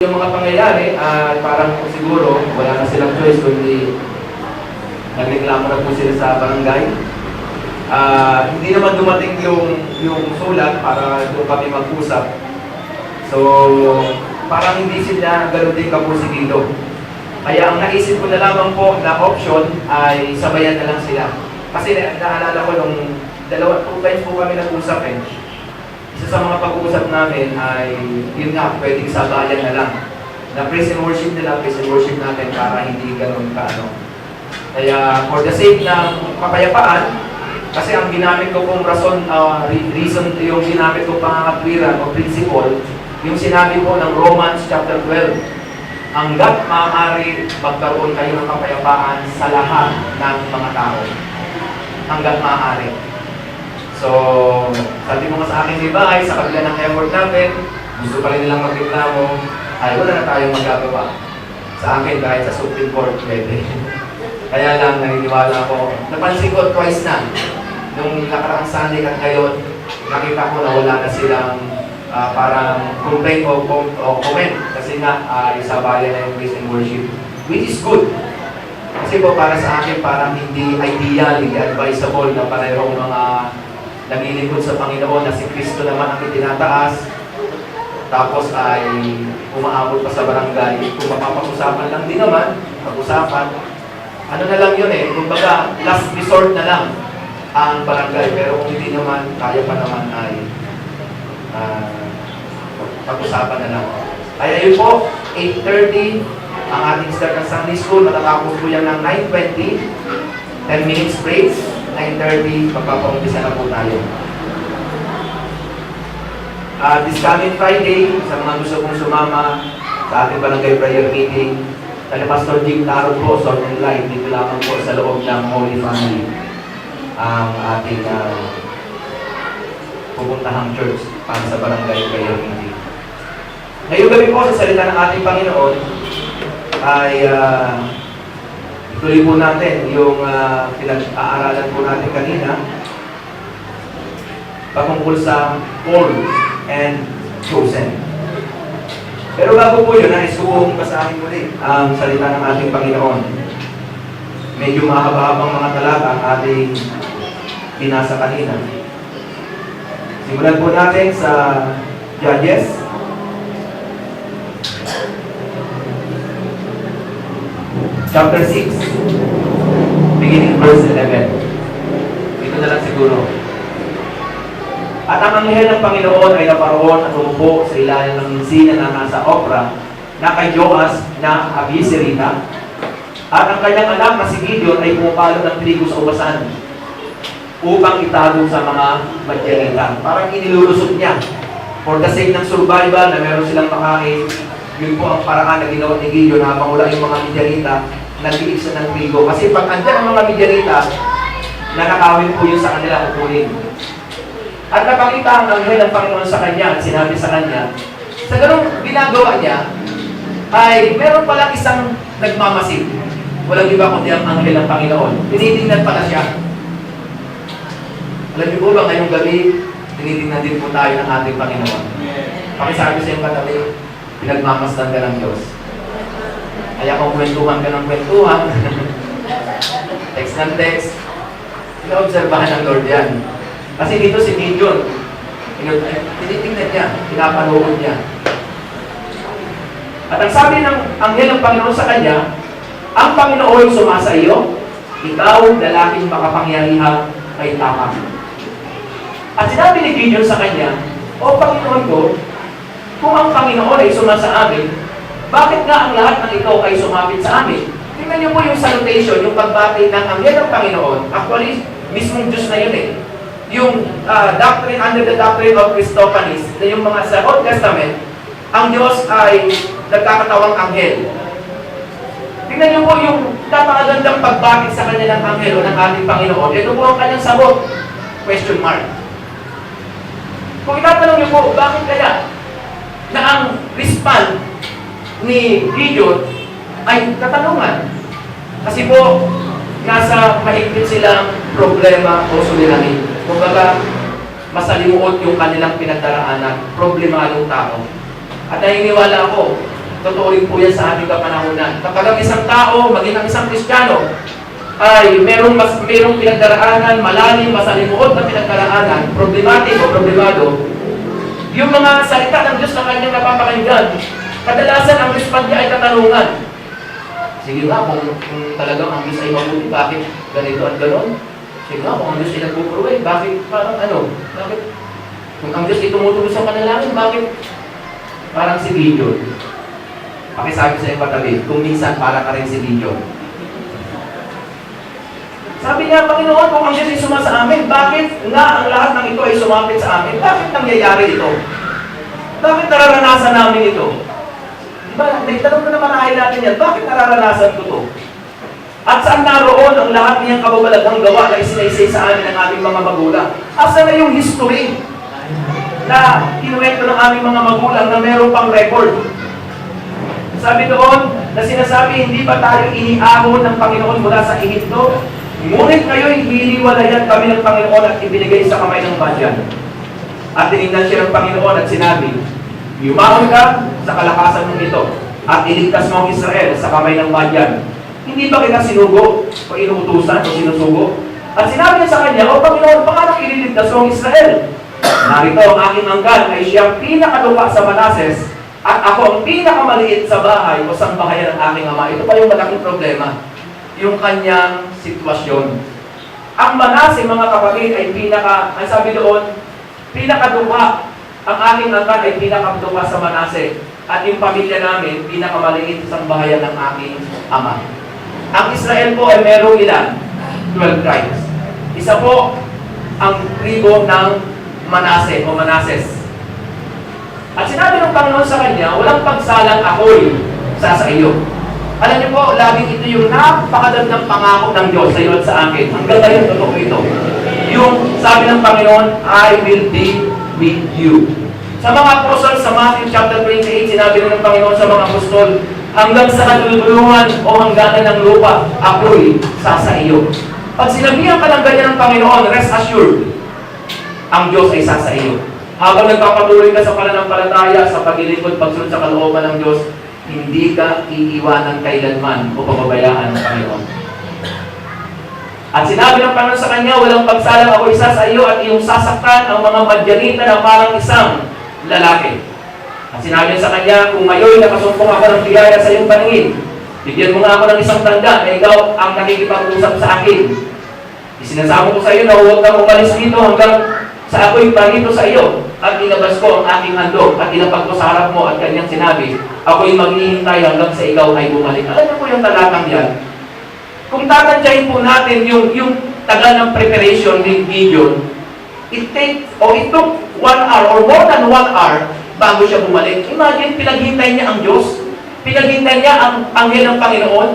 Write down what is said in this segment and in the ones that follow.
Yung mga pangyayari, parang siguro wala na silang choice kundi nagreklamo na po sila sa barangay. Hindi naman dumating yung sulat para doon kami mag-usap. So, parang hindi sila gano'n din kapusigido. Kaya ang naisip ko na lamang po na option ay sabayan na lang sila. Kasi naalala ko nung 2 times po kami nag-usap eh. Isa sa mga pag-uusap namin ay, yun nga, pwedeng sabayan na lang. Na praise and worship nila, praise and worship natin para hindi ganun kaano. Kaya, for the sake ng kapayapaan, kasi ang ginamit ko pong reason, yung ginamit ko pangangatwiran o principle, yung sinabi po ng Romans chapter 12, hanggat maaari magkaroon kayo ng kapayapaan sa lahat ng mga tao. Hanggat maaari. So, sabi mo nga sa akin, di ba, ay sa kabila ng effort natin, gusto pa rin nilang magreklamo, ay wala na tayong magagawa. Sa akin, kahit sa Supreme Court, pwede. Kaya lang, naniniwala ko. Napansin ko twice na. Nung nakaraang Sunday at ngayon, nakita ko na wala na silang parang complaint o comment. Kasi nga, isabayan na yung praise and worship. Which is good. Kasi po, para sa akin, parang hindi ideal, hindi advisable na parehong mga naglilingkod sa Panginoon na si Kristo naman ang itinataas, tapos ay umaabot pa sa barangay. Kung mapapag-usapan lang din naman, pag-usapan, ano na lang yun eh, kumbaga last resort na lang ang barangay. Pero kung hindi naman, kaya pa naman ay pag-usapan na lang. Kaya yun po, 8:30, ang ating start ng Sunday School, matatapos po yan ng 9:20, 10 minutes breaks, 9:30, magpapaumpisa na po tayo. This coming Friday, sa mga gusto kong sumama sa ating barangay prayer meeting, kaya Pastor Jim Tarot po, Salt and Light, dito lamang po sa loob ng Holy Family, ang ating pupuntahang church para sa barangay prayer meeting. Ngayong gabi po, sa salita ng ating Panginoon, ay ituloy po natin yung pinag-aaralan po natin kanina patungkol sa called and chosen. Pero bago po yun, nais ko pong basahin muli ang salita ng ating Panginoon. Medyo mahaba-habang mga talata ang ating binasa kanina. Simulan po natin sa Judges chapter 6, beginning verse 11. Dito na lang siguro. At ang anghel ng Panginoon ay naparoon at umupo sa ilalim ng insina na nasa Opra na kay Joas na Abisirita. At ang kanyang anak na si Gideon ay pumapalo ng trigo sa ubasan upang itago sa mga Madyanita. Parang inilulusot niya. For the sake ng survival na meron silang makain, yun po ang paraan na ginawa ni Gideon habang wala yung mga Madyanita, nag-iig siya ng trigo. Kasi pag andyan ang mga Madyanita, nakakawin po yun sa kanila kukunin. At napakita ang anghel ng Panginoon sa kanya at sinabi sa kanya, sa ganung ginagawa niya, ay meron palang isang nagmamasid. Walang iba kundi ang anghel ng Panginoon. Tinitingnan pala siya. Alam niyo po ba, ngayong gabi, tinitingnan din po tayo ng ating Panginoon. Pakisabi sa iyong katabi, pinagmamasdan ka ng Diyos. Kaya kung kwentuhan ka ng kwentuhan, text ng text, pinaobserbahan ng Lord yan. Kasi dito si Gideon, tinitingnan niya, pinapanood niya. At ang sabi ng anghel ng Panginoon sa kanya, ang Panginoon sumasa iyo, ikaw, lalaking makapangyarihan, ay tama. At sinabi ni Gideon sa kanya, O Panginoon ko, kung ang Panginoon ay sumasa amin, bakit nga ang lahat ng ito ay sumapit sa amin? Tingnan niyo po yung salutation, yung pagbati ng anghel ng Panginoon. Actually, mismong Diyos na yun eh. Yung doctrine, under the doctrine of Christophanis, na yung mga sa Old Testament, ang Diyos ay nagkakatawang anghel. Tingnan niyo po yung napakagandang pagbati sa kanya ng anghel o ng ating Panginoon. Ito po ang kanyang sagot. Question mark. Kung itatanong niyo po, bakit kaya na ang respond ni Gideon ay katanungan? Kasi po, nasa mahigpit silang problema o suliranin. Kumbaga, masalimuot yung kanilang pinagdaraanan, problemadong tao. At naniniwala ako totoo rin po yan sa ating kapanahunan. Kapag ang isang tao, maging ang isang Kristiyano, ay merong pinagdaraanan, malalim, masalimuot na pinagdaraanan, problematic o problemado, yung mga salita ng Diyos na kanyang napapakinggan, kadalasan ang response niya ay katanungan. Sige nga, kung talagang ang Diyos ay mabuti, bakit ganito at ganon? Sige nga, kung ang Diyos ay nagpupruwe, bakit parang ano? Bakit? Kung ang Diyos ay tumutulong sa panalangin, bakit parang si Gideon? Pakisabi sa iyong patabi, kung minsan para ka rin si Gideon. Sabi niya, Panginoon, kung ang Diyos ay suma sa amin, bakit nga ang lahat ng ito ay sumapit sa amin? Bakit nangyayari ito? Bakit nararanasan namin ito? Diba, nagtanong na naman natin yan, bakit nararanasan ko ito? At saan naroon ang lahat niyang kababalaghang gawa na isinaysay sa amin ng aming mga magulang? Asa na yung history na kinuwento ng aming mga magulang na meron pang record? Sabi doon na sinasabi, hindi ba tayo iniahon ng Panginoon mula sa Ehipto? Ngunit ngayon, hiniwalayan kami ng Panginoon at ibinigay sa kamay ng Madyan. At tinignan siya ng Panginoon at sinabi, yumahon ka sa kalakasan mong ito at iligtas mo ang Israel sa kamay ng Madyan. Hindi ba kita sinugo o inuutusan o sinusugo? At sinabi niya sa kanya, o Panginoon, paano ililigtas mo ang Israel? Narito ang aking angkan ay siyang pinakalupa sa Manases at ako ang pinakamaliit sa bahay o sambahayan ng aking ama. Ito pa yung malaking problema. Yung kanyang sitwasyon. Ang Manase, mga kapatid, ay ang sabi doon, pinakadupa. Ang aking angkan ay pinakadupa sa Manase. At yung pamilya namin, pinakamaliit sa bahayan ng aking ama. Ang Israel po ay merong ilan? 12 tribes. Isa po ang tribo ng Manase o Manases. At sinabi ng Panginoon sa kanya, walang pagsalang ako'y sa iyo. Alam niyo po, laging ito yung napakagandang pangako ng Diyos sa iyo at sa akin. Hanggang ngayon, totoo ito. Yung sabi ng Panginoon, I will be with you. Sa mga apostol, sa Matthew chapter 28, sinabi ng Panginoon sa mga apostol, hanggang sa katululuhan o hangganan ng lupa, ako'y sa iyo. Pag sinabihan ka ng ganyan ng Panginoon, rest assured, ang Diyos ay sa iyo. Habang nagpapatuloy ka sa pananampalataya, sa paglilingkod, pagsunod sa kalooban ng Diyos, hindi ka iiwanan kailanman o pababayaan ng Panginoon. At sinabi ng Panginoon sa kanya, walang pagsalang ako isa sa iyo at iyong sasaktan ang mga Madyanita na parang isang lalaki. At sinabi sa kanya, kung ngayon nakasumpong ako ng biyaya sa iyong paningin, bigyan mo nga ako ng isang tanda na ikaw ang nakikipag-usap sa akin. Isinasama ko sa iyo na huwag kang umalis dito hanggang sa ako'y parito sa iyo. At inabas ko ang aking handog at inapag ko sa harap mo at kanyang sinabi, ako'y maghihintay hanggang sa ikaw ay bumalik. Alam niyo po yung talatang yan. Kung tatantyahin po natin yung tagal ng preparation ni Gideon, it took 1 hour or more than 1 hour bago siya bumalik. Imagine, pinaghintay niya ang Diyos. Pinaghintay niya ang anghel ng Panginoon.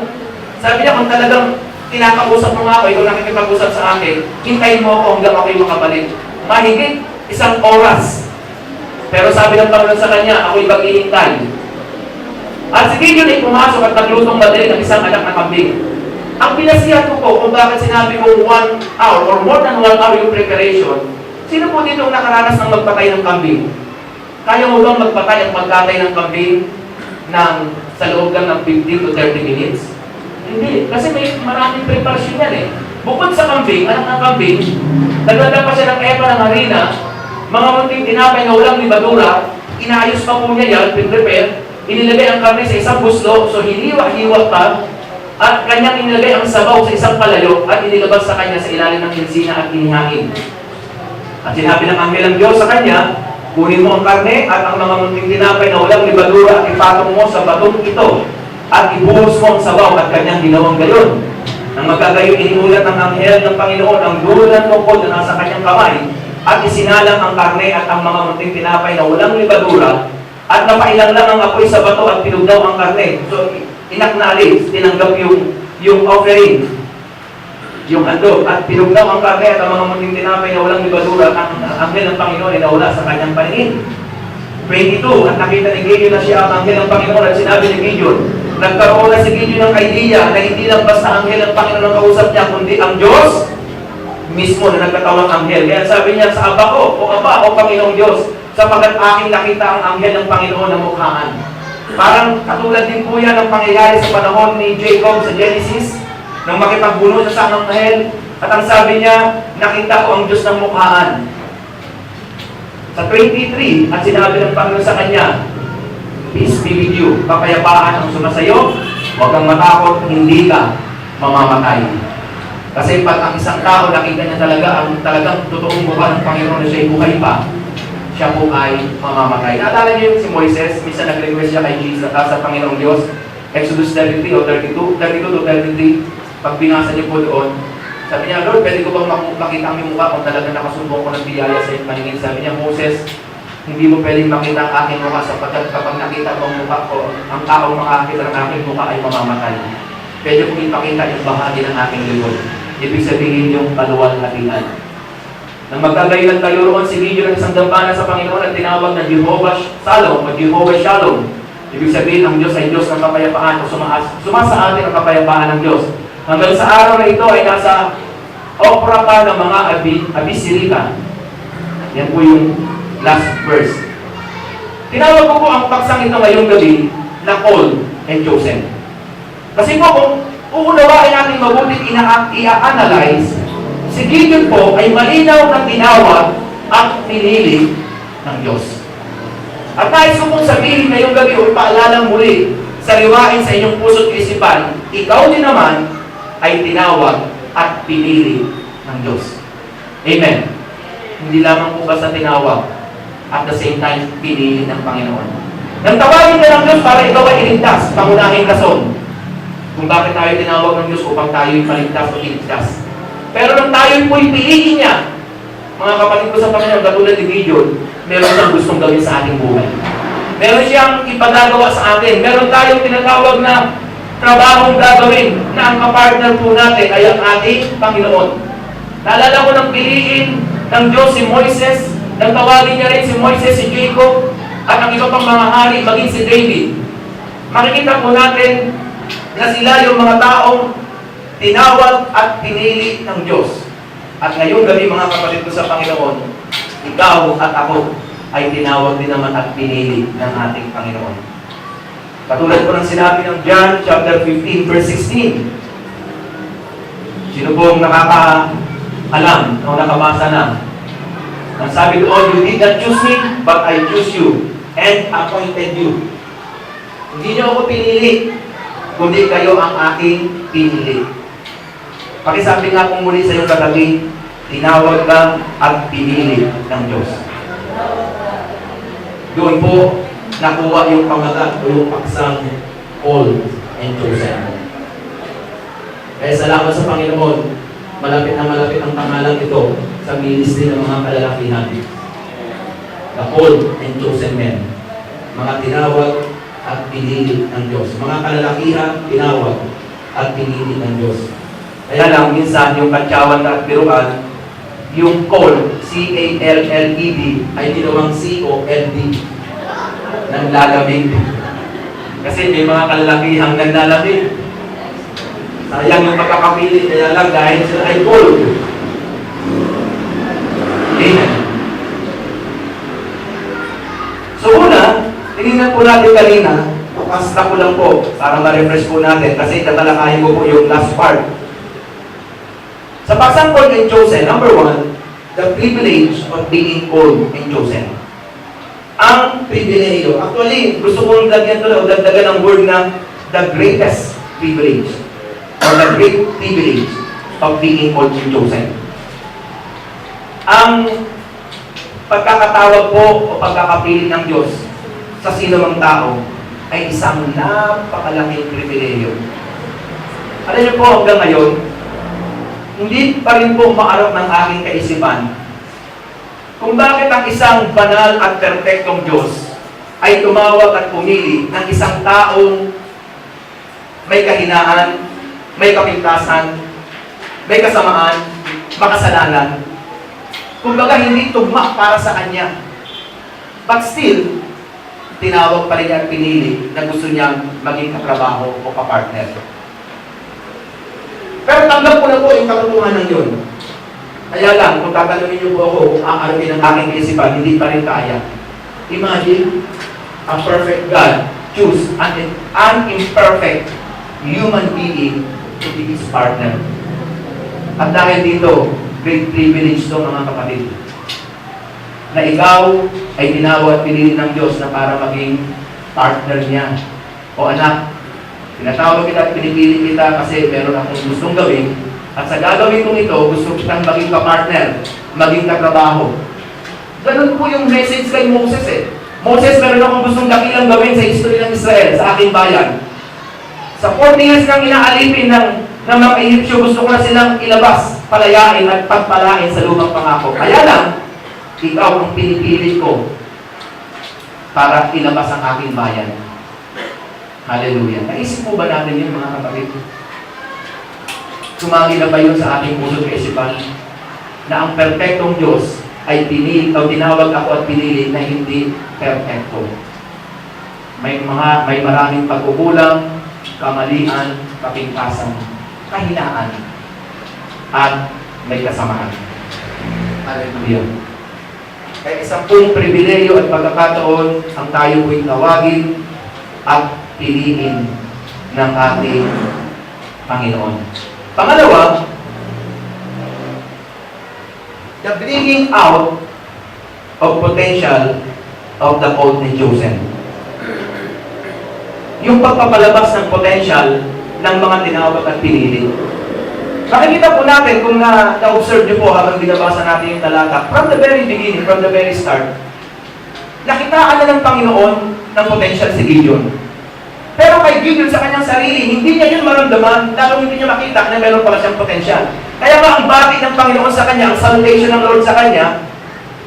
Sabi niya, kung talagang tinakausap mo nga ako, ikaw nakikipag-usap sa akin, hintayin mo ako hanggang ako'y makabalik. Mahigit 1 oras. Pero sabi ng Panginoon sa kanya, ako'y maghihintay. At si Gideon ay pumasok at naglutong madali ng isang anak na kambing. Ang pinasihan ko po kung bakit sinabi kong 1 hour or more than 1 hour yung preparation, sino po dito ang nakaranas ng magpatay ng kambing? Kaya mo bang magpatay at magkatay ng kambing sa loob lang ng 15 to 30 minutes? Hindi. Kasi may maraming preparasyon yan eh. Bukod sa kambing, anak ng kambing, naglalagay pa siya ng epa ng harina, mga munting tinapay na walang libadura, inaayos pa po niya yan, prepare, inilagay ang karne sa isang buslo, so hiniwa-hiwa pa, at kanyang inilagay ang sabaw sa isang palayo, at inilabas sa kanya sa ilalim ng insina at inihain. At sinabi ng anghel ng Diyos sa kanya, kunin mo ang karne at ang mga munting tinapay na walang libadura at ipatong mo sa batong ito, at ibuhos mo ang sabaw at kanyang ginawang gayon. Nang magkagayon, iniulat ng anghel ng Panginoon ang dulo ng tungkol na nasa kanyang kamay at isinalang ang karne at ang mga munting tinapay na walang libadura at napailang lang ang apoy sa bato at pinugnaw ang karne. So, inaknali, tinanggap yung offering, yung handog at pinugnaw ang karne at ang mga munting tinapay na walang libadura at ang anghel ng Panginoon ay nawala sa kanyang paningin. 22, at nakita ni Gideon na siya ang anghel ng Panginoon at sinabi ni Gideon, nagkaroon na si Gideon ng idea na hindi lang basta anghel ng Panginoon ang kausap niya, kundi ang Diyos mismo na nagkatawang anghel. Kaya sabi niya sa Aba o Panginoong Diyos, sapagkat aking nakita ang anghel ng Panginoon na mukhaan. Parang katulad din po yan ang pangyayari sa panahon ni Jacob sa Genesis, nang makipagbuno sa sangang Rahel, at ang sabi niya, nakita ko ang Diyos ng mukhaan. Sa 23, at sinabi ng Panginoon sa kanya, peace be with you, kapayapaan ang sumasayo, huwag kang matakot, hindi ka mamamatay. Kasi pag ang isang tao nakita niya talaga ang talagang totoong mukha ng Panginoon na siya'y buhay pa, siya po ay mamamatay. Naalala niyo yung si Moises, minsan nag-request siya kay Jesus sa Panginoong Diyos, Exodus 33 o 32 to 33, pag binasa niyo po doon, sabi niya, Lord, pwede ko bang makita ang iyong mukha kung talagang nakasumbong ko ng biyaya sa iyong paningin? Sabi niya, Moses, hindi mo pwedeng makita ang aking mukha sapagkat kapag nakita mo ang mukha ko, ang taong makakita ng aking mukha ay mamamatay. Pwede kong ipakita yung bahagi ng aking likod. Ibig sabihin yung kaluwalhatian. Nang magkagaylan tayo roon, si Gideon ng isang dambana sa Panginoon at tinawag na Jehovah Shalom o Jehovah Shalom. Ibig sabihin, ang Diyos ay Diyos ng kapayapaan o sumasa atin ang kapayapaan ng Diyos. Hanggang sa araw na ito ay nasa opera pa ng mga abisirika. Yan po yung last verse. Tinawag ko po ang paksang ito ngayong gabi na called and chosen. Kasi po kung uunawain natin mabuti i-analyze, si Gideon po ay malinaw na tinawag at pinili ng Diyos. At nais ko pong sabihin ngayong gabi o ipaalala muli sa liwain sa inyong puso't isipan, ikaw din naman ay tinawag at pinili ng Diyos. Amen. Hindi lamang po basta tinawag, at the same time, pinili ng Panginoon. Nang tawagin ka ng Diyos para ikaw ay iligtas, pangunahing rason kung bakit tayo tinawag ng Diyos upang tayo'y maligtas o iligtas. Pero nang tayo'y po'y piliin niya, mga kapatid ko sa Panginoon, katulad ni Gideon, meron siyang gustong gawin sa ating buhay. Meron siyang ipadagawa sa atin. Meron tayong tinatawag na trabahong gagawin na ang kapartner po natin ay ang ating Panginoon. Naalala ko nang piliin ng Diyos si Moises, nang tawagin niya rin si Moises, si Jacob, at ang iba pang mga hari, maging si David. Makikita po natin na sila yung mga taong tinawag at pinili ng Diyos. At ngayong gabi mga kapatid ko sa Panginoon, ikaw at ako ay tinawag din naman at pinili ng ating Panginoon. Katulad po ng sinabi ng John chapter 15 verse 16. Sino pong nakakaalam o nakabasa na? Ang sabi doon, you did not choose me, but I choose you and appointed you. Hindi niyo ako pinili, kundi kayo ang aking pinili. Pakisabi nga po muli sa iyong katabi, tinawag ka at pinili ng Diyos. Doon po, nakuha yung pangalan o yung paksang called and chosen. Kaya salamat sa Panginoon, malapit na malapit ang pangalan ito sa ministry ng mga kalalakihan. The called and chosen men. Mga tinawag at pinili ng Diyos. Mga kalalakihan, tinawag at pinili ng Diyos. Kaya lang, minsan yung katsawan at biruan, yung call, C-A-L-L-E-D, ay ginawang C-O-L-D. Naglalamig. Kasi may mga kalalakihang naglalamig. Sayang yung pagkakapili, kaya lang dahil sila ay called. Amen. So una, tinignan po natin kanina, pasta ko lang po, para ma-refresh po natin, kasi tatalakayin ko po yung last part. Sa paksang called and chosen, number one, the privilege of being called and chosen. Ang pribilehiyo. Actually, gusto kong lagyan ito o dagdagan ng word na the greatest privilege or the great privilege of being called and chosen. Ang pagkakatawag po o pagkakapili ng Diyos sa sino mang tao ay isang napakalaking pribilehiyo. Alam niyo po hanggang ngayon, hindi pa rin po maarap ng aking kaisipan kung bakit ang isang banal at perpektong Diyos ay tumawag at pumili ng isang taong may kahinaan, may kapintasan, may kasamaan, makasalanan. Kumbaga hindi tugma para sa Kanya. But still, tinawag pa rin niya at pinili na gusto niyang maging katrabaho o kapartner. Pero tanggap ko na po yung katotohanan yun. Kaya lang, kung tatanungin niyo po ako kung aarapin ang aking isipan, hindi pa rin kaya. Imagine, a perfect God choose an imperfect human being to be his partner. At dahil dito, great privilege to mga kapatid, na ikaw ay tinawag at pinili ng Diyos na para maging partner niya. O anak, tinatawag kita at pinipili kita kasi meron akong gustong gawin, at sa gagawin kong ito, gusto kitang maging ka-partner, maging katrabaho. Ganun po yung message kay Moses eh. Moses, meron akong gustong dakilang gawin sa history ng Israel, sa aking bayan. Sa 40 years nang inaalipin ng mga Egyptyo, gusto ko na silang ilabas, palayain at pagpalain sa lumang pangako. Kaya lang, ikaw ang pinipili ko para ilabas ang aking bayan. Hallelujah. Naisip po ba natin yun, mga kapatid? Sumagi na ba yun sa ating puso't kaisipan na ang perpektong Diyos ay tinawag ako at pinili na hindi perpekto. May maraming pagkukulang, kamalian, kapintasan, kahinaan, at may kasamahan. Hallelujah. Kaya isang pong pribileyo at pagkakataon ang tayo po'y tawagin at piliin ng ating Panginoon. Pangalawa, the bringing out of potential of the called and chosen. Yung pagpapalabas ng potential ng mga tinawag at pinili. Makikita po natin kung na-observe niyo po habang binabasa natin yung talata, from the very beginning, from the very start, nakitaan na ng Panginoon ng potential si Gideon. Pero kay Gideon sa kanyang sarili, hindi niya yun maramdaman, lalo hindi niya makita na meron pala siyang potential. Kaya nga ang bakit ng Panginoon sa kanya, ang salutation ng Lord sa kanya,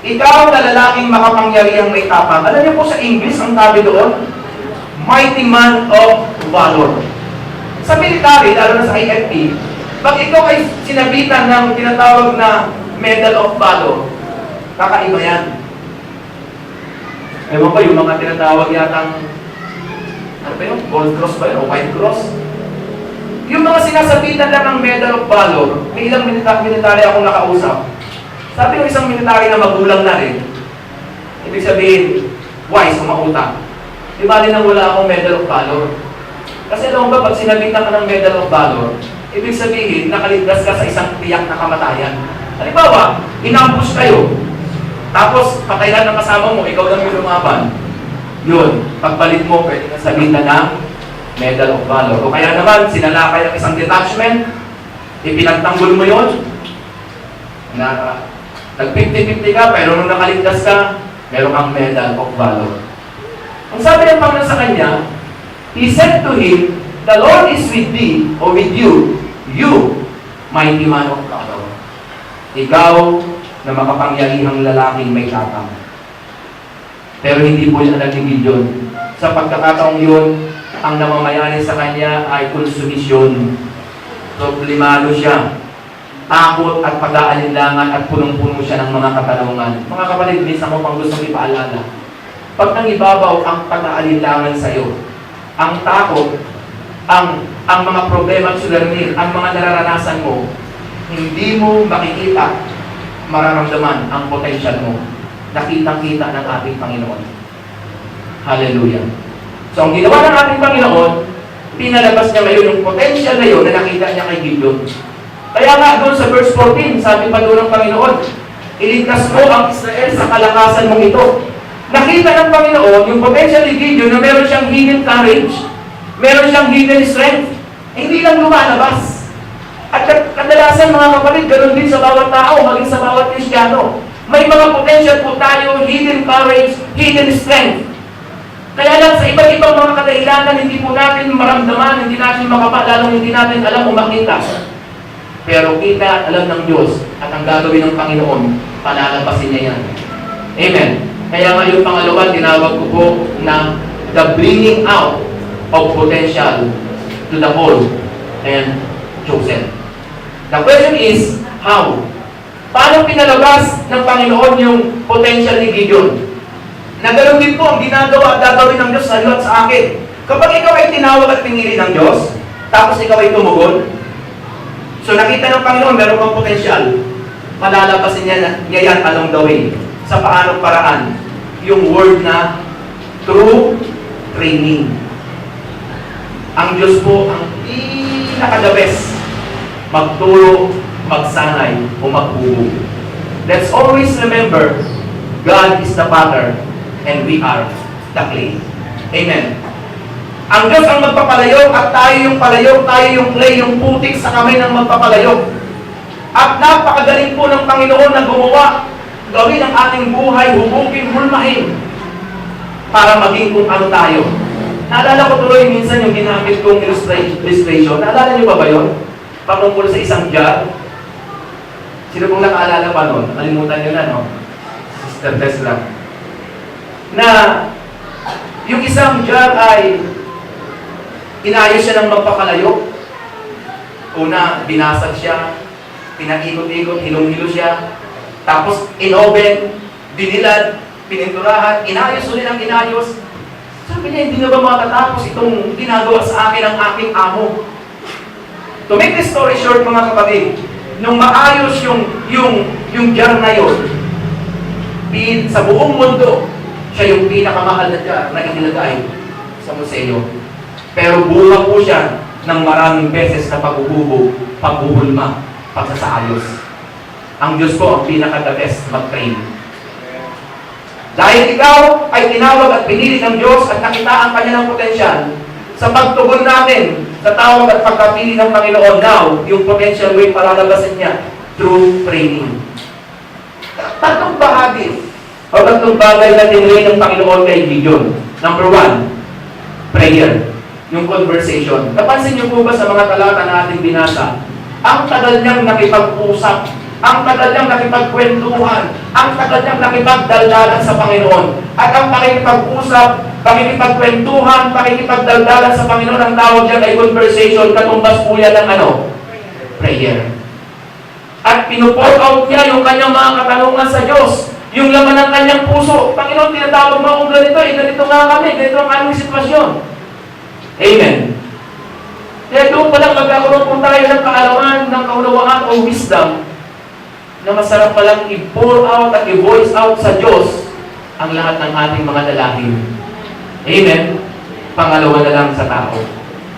ikaw na lalaking makapangyarihang may tapang. Alam niyo po sa English, ang tabi doon, mighty man of valor. Sa military, lalo na sa IFP, pag ikaw ay sinabitan ng tinatawag na Medal of Valor, kakaiba yan. Ewan ko, yung mga tinatawag yatang, ano ba yun? Gold Cross ba yun? O White Cross? Yung mga sinasabitan lang ng Medal of Valor, may ilang military akong nakausap. Sabi ng isang military na magulang na rin, ibig sabihin, wise o mautang. Di ba nang wala akong Medal of Valor? Kasi alam ba, pag sinabitan ka ng Medal of Valor, ibig sabihin, nakaligtas ka sa isang tiyak na kamatayan. Halimbawa, inambush kayo, tapos patay lang ng kasama mo, ikaw lang yung lumaban. Yun, pagbalik mo, pwede na sabitan ng Medal of Valor. O kaya naman, sinalakay ang isang detachment, ipinagtanggol mo yun, nag-50-50 ka, pero nung nakaligtas ka, meron kang Medal of Valor. Ang sabi ng Panginoon sa kanya, He said to him, the Lord is with thee, or with you, mighty man of valor. Ikaw na makapangyarihang lalaking may tapang. Pero hindi po yan alam ni Gideon. Sa pagkakataong yun, ang namamayani sa kanya ay konsumisyon. Problemado siya. Takot at pag-aalinlangan at punong-puno siya ng mga katanungan. Mga kapatid, minsan mo pang gustong ipaalala. Pag nangibabaw ang pag-aalinlangan sa iyo, ang takot, ang mga problema at sularnir, ang mga nararanasan mo, hindi mo makikita, mararamdaman ang potential mo. Nakitang-kita ng ating Panginoon. Hallelujah. So, ang ginawa ng ating Panginoon, pinalabas niya ngayon yung potential na yun na nakita niya kay Gideon. Kaya nga doon sa verse 14, sabi pa doon ng Panginoon, iligtas mo ang Israel sa kalakasan mong ito. Nakita ng Panginoon yung potential ni Gideon na meron siyang hidden courage, meron siyang hidden strength. Hindi lang lumalabas. At kadalasan mga kapatid, ganoon din sa bawat tao, maging sa bawat Kristiyano. May mga potential po tayo, hidden courage, hidden strength. Kaya lang sa iba't ibang mga kadahilanan, hindi po natin maramdaman, hindi natin lalong hindi natin alam o makita. Pero kita at alam ng Diyos at ang gagawin ng Panginoon, palalapasin niya yan. Amen. Kaya nga yung pangalawa, tinawag ko po na the bringing out of potential to the whole and chosen. The question is, how? Paano pinalabas ng Panginoon yung potential ni Gideon? Naganoon din po ang ginagawa at gagawin ng Diyos sa iyo at sa akin. Kapag ikaw ay tinawag at pinili ng Diyos, tapos ikaw ay tumugon, so nakita ng Panginoon, meron kang potential, malalabasin niya yan along the way. Sa paanong paraan? Yung word na true training. Ang Diyos po ang pinaka-the best magturo, magsanay, o maghubog. Let's always remember, God is the potter and we are the clay. Amen. Ang Diyos ang magpapalayok at tayo yung palayok, tayo yung clay, yung putik sa kamay ng magpapalayok. At napakagaling po ng Panginoon na gumawa, gawin ang ating buhay, hubugin, hulmahin, para maging kung ano tayo. Naalala ko tuloy minsan yung ginamit kong illustration. Naalala niyo ba yun? Patungkol sa isang jar. Sino pong nakaalala pa nun? Nakalimutan niyo na, no? Sister Tesla. Na yung isang jar ay inayos siya ng magpapalayo. Una, binasag siya, pinag-ikot-ikot, hilong-hilo siya. Tapos, in-oven, dinilad, pininturahan, inayos ulit ang inayos. Sabi niya, hindi na ba matatapos itong ginagawa sa akin ng aking amo? To make this story short, mga kapatid, nung maayos yung jar na yun, sa buong mundo, siya yung pinakamahal na jar na inilagay sa museo. Pero bunga po siya ng maraming beses na paghuhubog, paghuhulma, pagsasaayos. Ang Diyos po ang pinaka-the best mag-train. Dahil ikaw ay tinawag at pinili ng Diyos at nakitaan ka niya ng potensyal, sa pagtugon natin sa tawag at pagkapili ng Panginoon, now, yung potential way palalabasin niya through training. Tatlong bahagi o tatlong bagay na tinry ng Panginoon kay Gideon. Number 1, prayer. Yung conversation. Napansin niyo po ba sa mga talata na ating binasa, ang tagal niyang nakipag-usap, ang tagal niyang nakipagkwentuhan, ang tagal niyang nakipagdaldalan sa Panginoon. At ang pakikipag-usap, pakikipagkwentuhan, pakikipagdaldalan sa Panginoon, ang tawag niya ay conversation, katumbas po yan ng prayer. At pinupour out niya yung kanyang mga katanungan sa Diyos, yung laman ng kanyang puso. Panginoon, tinatawag mo kung ganito, ganito nga kami, ganito ang aming sitwasyon. Amen. Kaya doon pa lang magkakaroon po tayo ng kaalaman, ng kaunawaan o wisdom na masarap palang i-pour out at i-voice out sa Diyos ang lahat ng ating mga dalangin. Amen. Pangalawa na lang sa tao.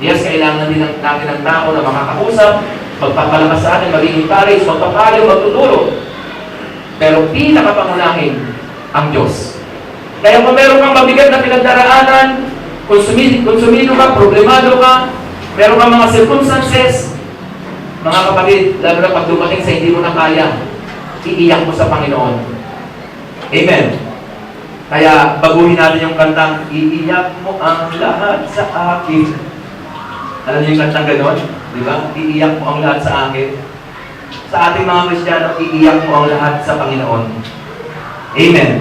Yes, kailangan din natin ng tao na makakausap, magpapalakas sa atin, maging encourage, magpapalayo, magtuturo. Pero pinakapangunahin ang Diyos. Kaya kung meron kang mabigat na pinagdaraanan, konsumido ka, problemado ka, meron kang mga circumstances, mga kapatid, lalo na pag dumating sa hindi mo na kaya, iiyak mo sa Panginoon. Amen. Kaya baguhin natin yung kantang, iiyak mo ang lahat sa akin. Alam niyo yung kantang ganon? Di ba? Iiyak mo ang lahat sa akin. Sa ating mga Kristiyano, iiyak mo ang lahat sa Panginoon. Amen.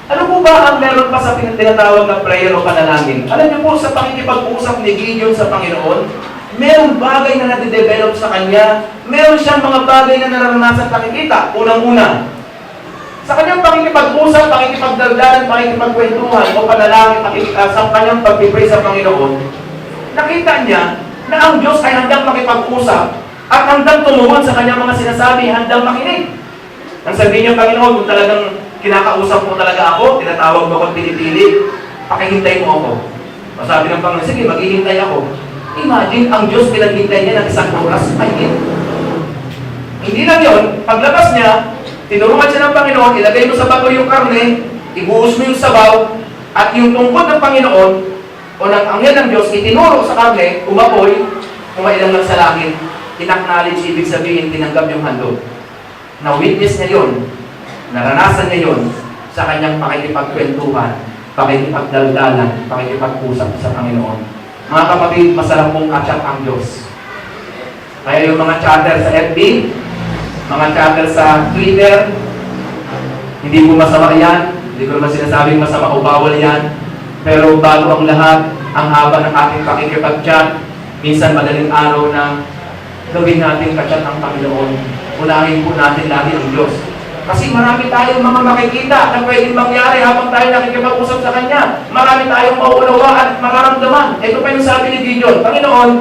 Ano po ba ang meron pa sa tinatawag na prayer o panalangin? Alam niyo po, sa pakikipag-usap ni Gideon sa Panginoon, merong bagay na nade-develop sa kanya, meron siyang mga bagay na nararanasan nakikita. Unang-una, sa kanyang pakikipag-usap, pakikipagdaldalan, pakikipagkwentuhan o panalangin, sa kanyang pag-pray sa Panginoon, nakita niya na ang Diyos ay handang makipag-usap at handang tumugon sa kanyang mga sinasabi, handang makinig. Ang sabihin niya, Panginoon, kung talagang kinakausap mo talaga ako, tinatawag mo ako at pinipili, pakihintay mo ako. Sabi ng Panginoon, sige, maghihintay ako. Imagine, ang Diyos pinaghintay niya ng 1 oras, mahigit. Hindi lang yun, paglabas niya, tinuruan siya ng Panginoon, ilagay mo sa bato yung karne, ibuhos mo yung sabaw, at yung tungkod ng Panginoon, o ng anghel ng Diyos, itinuro sa karne, umapoy, kumailang lang sa langit, in-acknowledge, ibig sabihin, tinanggap yung handog. Na-witness niya yun, naranasan niya yun sa kanyang pakikipagkwentuhan, pakikipagdaldalan, pakikipag-usap sa Panginoon. Mga kapatid, masarap mong katsak ang Diyos. Kaya yung mga chatter sa FB, mga chatter sa Twitter, hindi po masama yan, hindi ko naman sinasabing masama o bawal yan, pero bago ang lahat, ang haba ng ating pakikipag-chat, minsan madaling araw na gawin natin katsak ang Panginoon. Unahin po natin lagi ang Diyos. Kasi marami tayong mga makikita na pwedeng mangyari habang tayo nakikipag-usap sa Kanya. Marami tayong mauunawaan at mararamdaman. Ito pa yung sabi ni Gideon, Panginoon,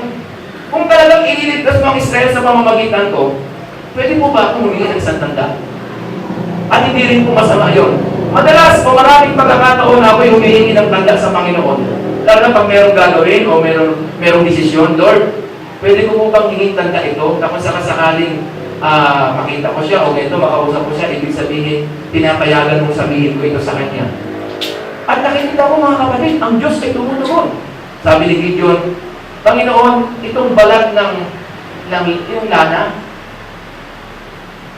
kung talagang ililigtas mo ang Israel sa pamamagitan ko, pwede po ba akong humingi ng isang tanda? At hindi rin po masama yun. Madalas o maraming pagkakataon na ako'y humihingi ng tanda sa Panginoon. Lalo na pag mayroong gagawin o mayroong desisyon, Lord, pwede ko po bang hingin tanda ito? Tapos sakasakaling makita ko siya o ito, makausap ko siya, ibig sabihin, pinapayagan mong sabihin ko ito sa kanya. At nakikita ko mga kapatid, ang Diyos ay tumutugon. Sabi ni Gideon, Panginoon, itong balat ng yung lana,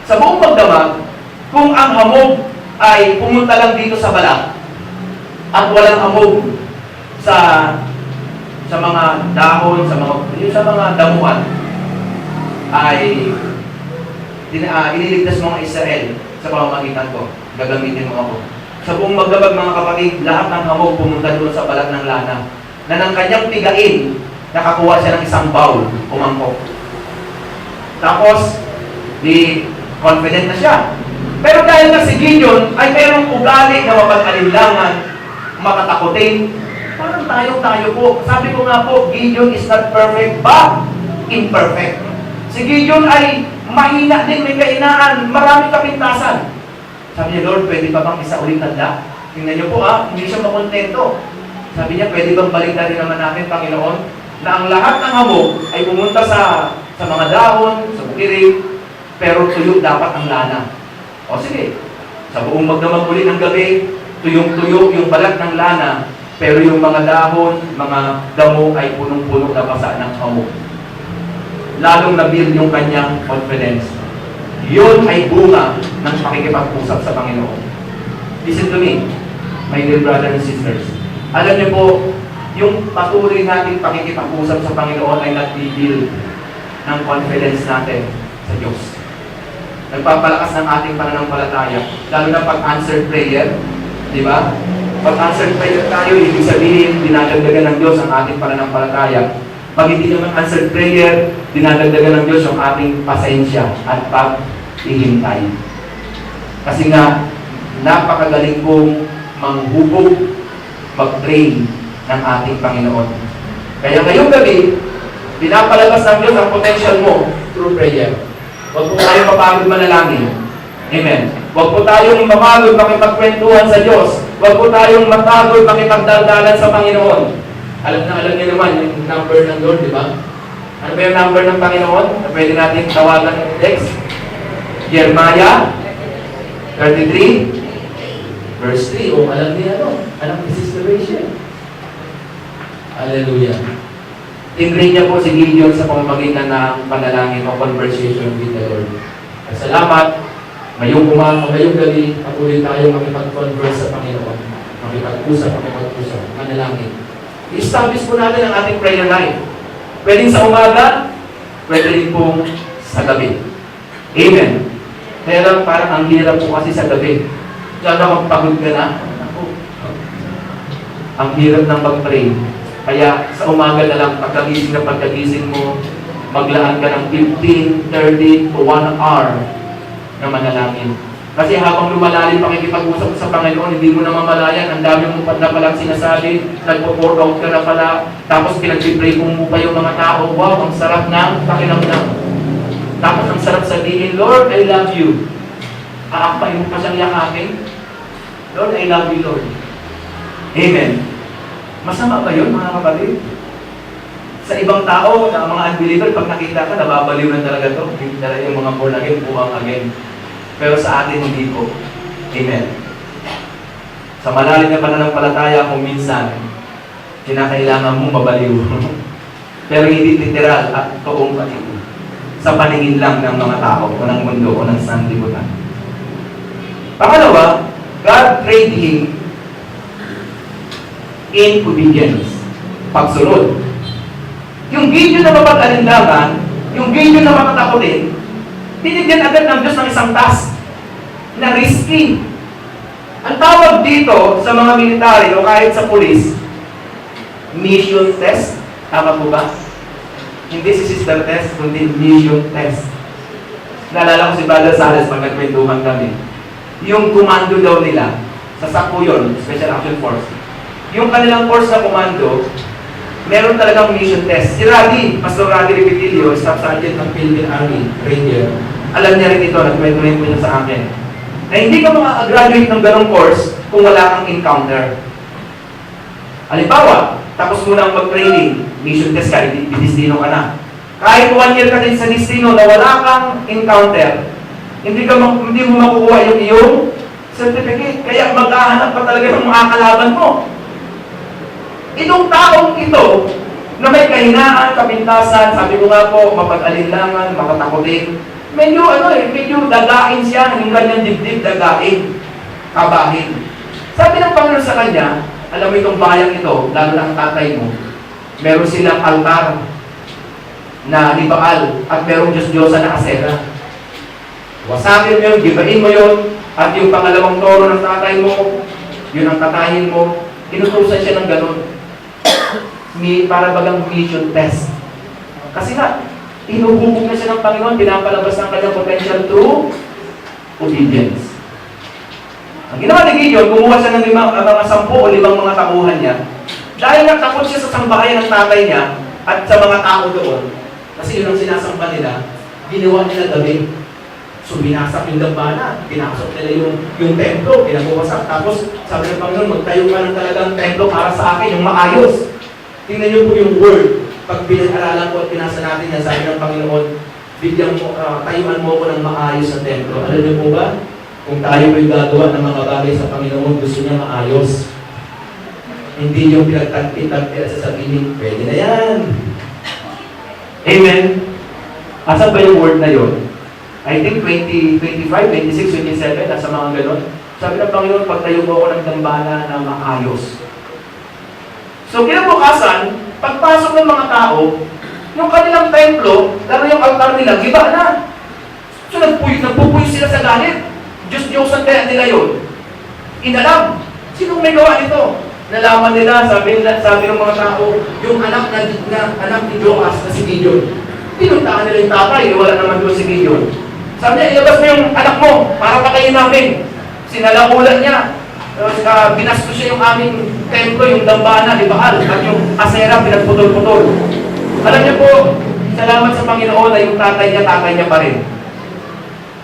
sa buong pagdamag, kung ang hamog ay pumunta lang dito sa balat at walang hamog sa mga dahon, sa mga damuhan, ay ililigtas mo ang Israel sa pamamagitan ko. Gagamitin mo ako. Sa buong magdamag mga kapatid, lahat ng hamog pumunta doon sa balat ng lana na ng kanyang pigain, nakakuha siya ng isang bowl, umangkok. Tapos, confident na siya. Pero dahil na si Gideon ay mayroong ugali na mapag-alinlangan, makatakutin, parang tayo po. Sabi ko nga po, Gideon is not perfect, but imperfect. Si Gideon ay mahina din, may kainaan, maraming kapintasan. Sabi niya, Lord, pwede pa bang isa ulit tanda? Tingnan niyo po hindi siya makontento. Sabi niya, pwede bang balikan rin naman natin, Panginoon, na ang lahat ng hamog ay pumunta sa mga dahon, sa bukirin, pero tuyo dapat ang lana. O sige, sa buong magdamag uli ng gabi, tuyong-tuyo yung balat ng lana, pero yung mga dahon, mga damo ay punong-puno na basa ng hamog. Lalong nabuild yung kanyang confidence. Yun ay bunga ng pakikipag-usap sa Panginoon. Listen to me, my dear brothers and sisters. Alam niyo po, yung patuloy nating pakikipag-usap sa Panginoon ay nag-build ng confidence natin sa Diyos. Nagpapalakas ng ating pananampalataya. Lalo na pag-answered prayer, di ba? Pag-answered prayer tayo, ibig sabihin, dinadagdagan ng Diyos ang ating pananampalataya. Pag hindi naman answered prayer, dinadagdagan ng Diyos yung ating pasensya at paghihintay. Kasi nga, napakagaling kong manghubog, mag-train ng ating Panginoon. Kaya ngayong gabi, pinapalabas ng Diyos ang potential mo through prayer. Huwag po tayong mapagod manalangin. Amen. Huwag po tayong mapagod makipagkwentuhan sa Diyos. Huwag po tayong mapagod makipagdaldalan sa Panginoon. Alam niyo naman yung number ng Lord, di ba? Ano ba yung number ng Panginoon na pwede natin tawagan ng text? Jeremiah 33 verse 3. O alam niya alam ni Sister Rachel. Hallelujah. Tinrain niya po si Gideon sa pamamagitan ng panalangin o conversation with the Lord. Salamat. Ngayong gabi, patuloy tayong makipag-converse sa Panginoon. Makipag-usap. Manalangin. I-establish po natin ang ating prayer life. Pwedeng sa umaga, pwede rin po sa gabi. Amen. Kaya lang parang ang hirap po kasi sa gabi. Diyan na magpagod ka na. Ang hirap ng mag-pray. Kaya sa umaga na lang, pagkagising mo, maglaan ka ng 15, 30 to 1 hour na manalangin. Kasi habang lumalalim pakikipag-usap sa Panginoon, hindi mo na mamalayan, ang dami mo na palang sinasabi, nagpo-pour out ka na pala, tapos pinag-pray mo pa yung mga tao, wow, ang sarap ng pakiramdam. Tapos ang sarap sabihin, Lord, I love you. Aakpain mo pa siyang yakapin. Lord, I love you, Lord. Amen. Masama ba yun, mga kapatid? Sa ibang tao, na mga unbeliever, pag nakita ka, nababaliw na talaga ito. Hindi talaga yung mga born again, buwang again. Pero sa atin, hindi po. Amen. Sa malalim na pananampalataya, kung minsan, kinakailangan mo mabaliw. Pero hindi literal at toong pati. Sa paningin lang ng mga tao, o ng mundo, o ng sanlibutan. Pangalawa, God trained him in obedience. Pagsunod. Yung Gideon na mapag-alinlangan, yung Gideon na matatakutin, binigyan agad ng Diyos ng isang task na risky. Ang tawag dito sa mga military o kahit sa police, mission test. Tama po ba? Hindi si sister test, kundi mission test. Naalala ko si Brother Sales pag nagkwentuhan kami. Yung komando daw nila, sa SACO yun, Special Action Force. Yung kanilang force na komando, meron talagang mission test. Si Raddy, Pastor Raddy Repetilio, Staff Sergeant ng Philippine Army, Ranger. Alam niya rin ito, nagkwento rin po niya sa akin. Na hindi ka maka-graduate ng ganong course kung wala kang encounter. Halimbawa, tapos mo na ang mag-training, mission test ka, didistino ka na. Kahit 1 year ka din sa destino na wala kang encounter, hindi mo makukuha yung iyong certificate. Kaya maghahanap pa talaga ng mga kalaban mo. Itong taong ito, na may kahinaan, kapintasan, sabi ko nga po, mapag-alinlangan, makatakutin, medyo dagain siya, yung kanyang dibdib, dagain, kabahin. Sabi ng Panginoon sa kanya, alam mo itong bayang ito, lalo na ang tatay mo, meron silang altar na ni Baal at merong Diyos-Diyosa na Asera. Wasakin mo yun, gibain mo yun, at yung pangalawang toro ng tatay mo, yun ang tatayin mo, inutusan siya ng ganun. Para bagang mission test. Kasi nga, inuhubog na siya ng Panginoon, pinapalabas ng kanyang potential through obedience. Ang ginawa ni Gideon, kumuha siya ng mga 10 o 5 mga tauhan niya. Dahil natakot siya sa sambahayan ng tatay niya at sa mga tao doon, kasi yun ang sinasamba nila, ginawa nila gabi. So binasak yung dambana, pinasok nila yung templo, pinabawasak. Tapos sabi ng Panginoon, magtayo ka ng talagang templo para sa akin, yung maayos. Tingnan niyo po yung word. Pag pinag-aralan ko at pinasa natin yan, sabi ng Panginoon, bigyan mo, tayuan mo ko ng maayos na templo. Alam niyo po ba? Kung tayo po'y gagawa ng mga bagay sa Panginoon, gusto niya maayos. Hindi yung pinagtagpi-tagpi at sasabihin, pwede na yan. Amen? Asan ba yung word na yun? I think 20, 25, 26, 27, nasa mga ganon. Sabi ng Panginoon, pagtayo mo ko ng dambana na maayos. So, kinabukasan, pagpasok ng mga tao, yung kanilang templo, lalo yung altar nila, giba na. So, nagpupuyo sila sa galit. Diyos-Diyosan kaya nila yun. Inalam. Sinong may gawa nito? Nalaman nila, sabi ng mga tao, yung anak ni Joas na si Gideon. Pinuntaan nila yung tatay, wala naman doon si Gideon. Sabi niya, ilabas mo yung anak mo, para patayin namin. Sinalakulan niya. Binastos siya yung aming templo, yung dambana ni Baal, at yung Asera, pinagputol-putol. Alam niyo po, salamat sa Panginoon na yung tatay niya pa rin.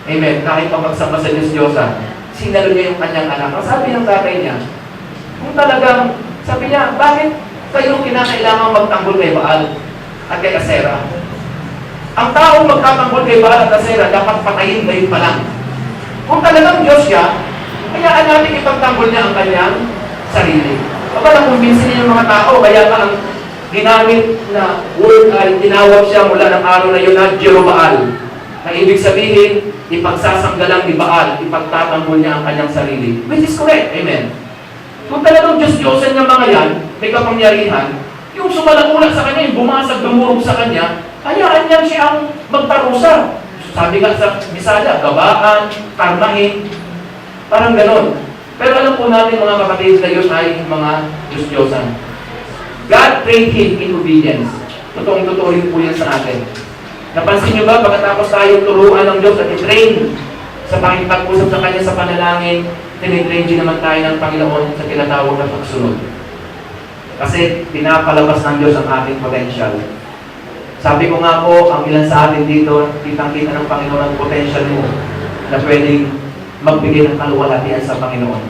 Amen. Kahit papagsama sa Diyos-Diyosa, sinalo niya yung kanyang anak. Ang sabi ng tatay niya, kung talagang, sabi niya, bakit kayo kinakailangan magtanggol kay Baal at kay Asera? Ang taong magtatanggol kay Baal at Asera, dapat patayin ngayon pa lang. Kung talagang Diyos siya, kaya natin ipagtanggol niya ang kanyang sarili. Kapag nakumbinsin niya yung mga tao, kaya ka ang ginamit na word ay tinawag siya mula ng araw na yun na Jerobaal. Na ibig sabihin, ipagsasanggalang ni Baal, ipagtatanggol niya ang kanyang sarili. Which is correct. Amen. Kung talagang Diyos-Diyosan niya mga yan, may kapangyarihan, yung sumalakula sa kanya, yung bumasag, dumurog sa kanya, hayaan niya siyang magparusa. Sabi nga sa Bisaya, gabaan, karmahin, parang ganon. Pero alam po natin mga kapatid na yun ay mga Diyos-Diyosan. God trained him in obedience. Totoong-totoo rin po yan sa atin. Napansin niyo ba, pagkatapos tayo turuan ng Diyos at i-train sa pakipag-usap sa Kanya sa panalangin, tinitrain din naman tayo ng Panginoon sa tinatawag na pagsunod. Kasi pinapalabas ng Diyos ang ating potential. Sabi ko nga po, ang ilan sa atin dito, kitang-kita ng Panginoon ang potential mo na pwedeng magbigay ng kaluwalhatian sa Panginoon.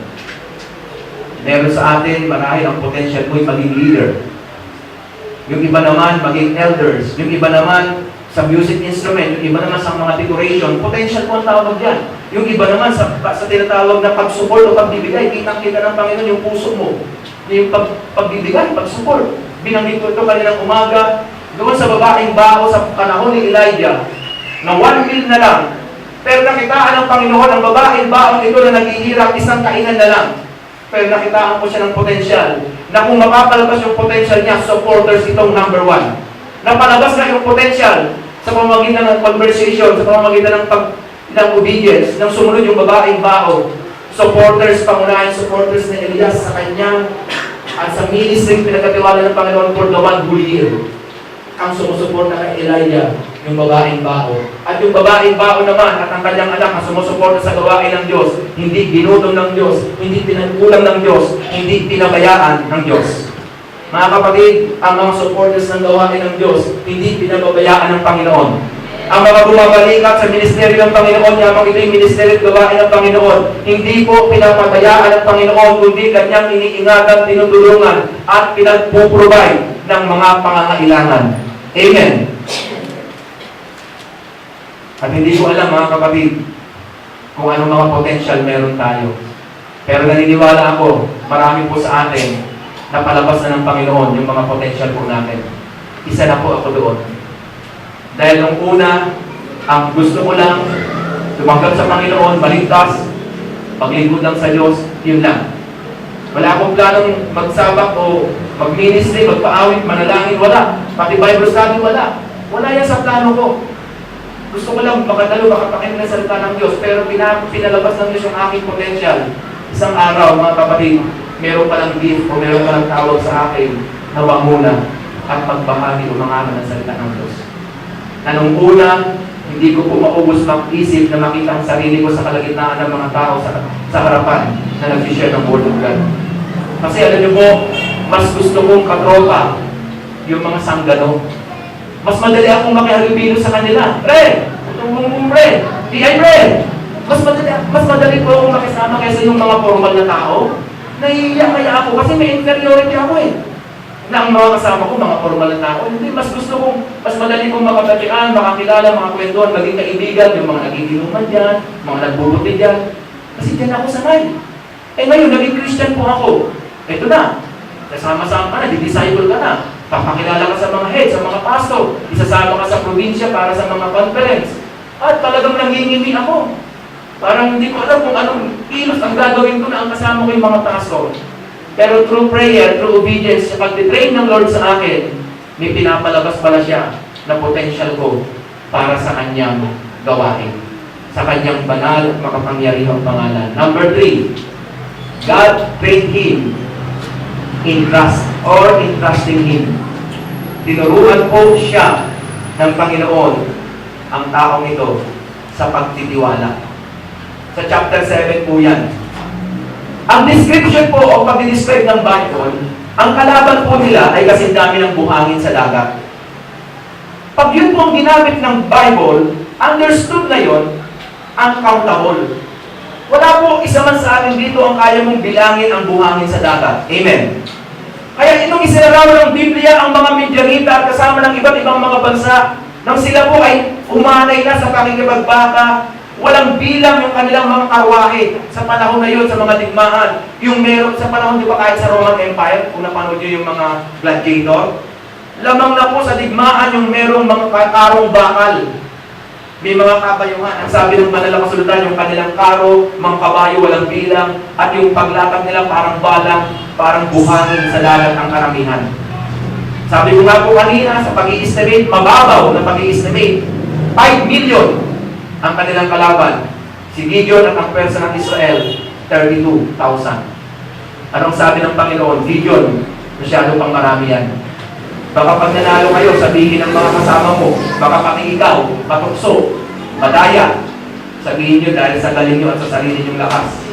Meron sa atin, marahil ang potential mo ay maging leader. Yung iba naman, maging elders. Yung iba naman, sa music instrument. Yung iba naman sa mga decoration. Potential po ang tawag yan. Yung iba naman sa tinatawag na pag-support o pagbibigay. Kitang-kita ng Panginoon yung puso mo. Yung pagbibigay, pag-support. Binanggit ko ito kaninang umaga. Doon sa babaeng bao sa panahon ni Elijah, na 1 meal na lang. Pero nakitaan ng Panginoon ang babaeng baong ito na naghihirap, isang kainan na lang. Pero nakitaan po siya ng potential. Na kung mapapalabas yung potential niya, supporters itong number 1. Napalabas na yung potential sa pamamagitan ng conversation, sa pamamagitan ng obedience, ng sumunod yung babaeng bao. Supporters, pangunahing supporters ni Elias sa kanya at sa ministry pinagkatiwala ng Panginoon for the 1 whole year. Ang sumusuporta kay Elijah, yung babaeng bao. At yung babaeng bao naman at ang kanyang anak ang sumusuporta sa gawain ng Diyos, hindi ginutom ng Diyos, hindi pinagkulang ng Diyos, hindi pinabayaan ng Diyos. Mga kapatid, ang mga supporters ng gawain ng Diyos, hindi pinababayaan ng Panginoon. Ang mga bumabalikat sa ministeryo ng Panginoon, yamang ito'y ministeryo at gawain ng Panginoon. Hindi po pinapatayaan ng Panginoon, kundi kanyang iniingatan, tinutulungan, at pinagpuprovide ng mga pangangailangan. Amen. At hindi ko alam mga kapatid, kung anong mga potential meron tayo. Pero naniniwala ako, marami po sa atin na palabas na ng Panginoon yung mga potential po natin. Isa na po ako doon. Dahil nung una, ang gusto ko lang, tumanggap sa Panginoon, maligtas, paglingkod lang sa Diyos, yun lang. Wala akong planong magsabak o mag-ministry, magpaawit, manalangin, wala. Pati Bible study, wala. Wala yan sa plano ko. Gusto ko lang makadalo, makapakinig ng salita ng Diyos, pero pinalabas ng Diyos yung aking potential. Isang araw, mga kapatid, meron palang gift o meron palang tawag sa akin na manguna at magbahagi o mangaral ng salita ng Diyos. Na nung una, hindi ko po maubos mag-isip na makita ang sarili ko sa kalagitnaan ng mga tao sa harapan na nag-share ng Word of God. Kasi alam niyo po, mas gusto kong katropa yung mga sanggano. Mas madali akong makihalubilo sa kanila. Pre! Pre! Di ay pre! Mas madali po akong makisama kaysa yung mga formal na tao. Nahihiya kaya ako kasi may inferiority ako eh. Na ang mga kasama ko, mga formal na tao, hindi, mas gusto kong, mas madali kong makabatian, makakilala, mga kwentuhan, maging kaibigan, yung mga nagiginuman dyan, mga nagbubuti dyan. Kasi dyan ako sanay. Eh ngayon, naging Christian po ako. Ito na. Kasama-sama ka na, di-disciple ka na. Papakilala ka sa mga head, sa mga pastor. Isasama ka sa probinsya para sa mga conference. At talagang nangingimi ako. Parang hindi ko alam kung anong kilos ang gagawin ko na ang kasama ko yung mga pastor. Pero through prayer, through obedience, sa pag-train ng Lord sa akin, may pinapalabas pala siya na potential ko para sa kanyang gawain. Sa kanyang banal at makapangyarihang pangalan. Number 3, God trained him in trust or in trusting Him. Tinuruan po siya ng Panginoon ang taong ito sa pagtitiwala. Sa chapter 7 po yan. Ang description po o pag-describe ng Bible, ang kalaban po nila ay kasing dami ng buhangin sa dagat. Pag yun po ang ginamit ng Bible, understood na yun, uncountable. Wala po isa man sa atin dito ang kaya mong bilangin ang buhangin sa dagat. Amen. Kaya itong isinarawan ng Biblia ang mga Midianita at kasama ng iba't ibang mga bansa nang sila po ay umanay na sa pakikipagbaka, walang bilang yung kanilang mga karwahe sa panahon na yun, sa mga digmaan. Yung meron sa panahon, di ba kahit sa Roman Empire, kung napanood nyo yung mga gladiator, lamang na po sa digmaan yung merong mga karong bakal. May mga kabayuhan. Ang sabi ng banal na kasulatan, yung kanilang karo, mga kabayo, walang bilang, at yung paglakad nila parang balang, parang buhangin sa dagat ang karamihan. Sabi ko nga po kanina, sa pag-i-estimate, mababaw na pag-i-estimate, 5 million ang kanilang kalaban. Si Gideon at ang pwersa ng Israel, 32,000. Anong sabi ng Panginoon? Gideon, masyado pang marami yan. Baka pag nanalo kayo, sabihin ng mga kasama mo, baka pati ikaw, patukso, madaya. Sabihin nyo dahil sa galing nyo at sa sarili nyong lakas.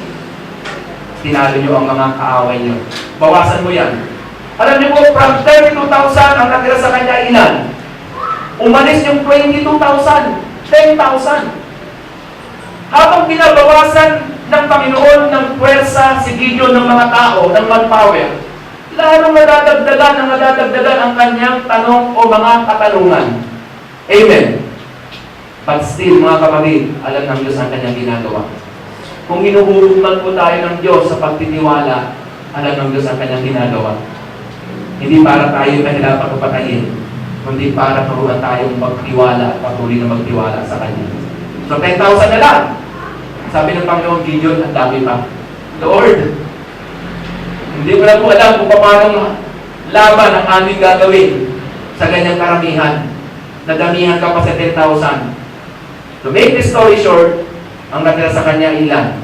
Tinalo nyo ang mga kaaway nyo. Bawasan mo yan. Alam niyo po, from 32,000 ang natira sa kanya ilan? Umalis yung 22,000, 10,000. Habang binabawasan ng Panginoon ng puwersa si Gideon ng mga tao, ng manpower, lalong nadadagdagan ang kanyang tanong o mga katanungan. Amen. But still, mga kapatid, alam ng Diyos ang kanyang ginagawa. Kung hinuhulog man po tayo ng Diyos sa pagtitiwala, alam ng Diyos ang kanyang ginagawa. Hindi para tayo mahirapan o patayin, kundi para turuan tayong magtiwala at patuloy na magtiwala sa Kanya. So 10,000 na lang. Sabi ng Panginoon Gideon, ang dami pa. Lord, hindi ko lang po alam kung paano laban ang aming gagawin sa ganyang karamihan. Nadamihan ka pa sa 10,000. To make the story short, ang natira sa kanya ilan?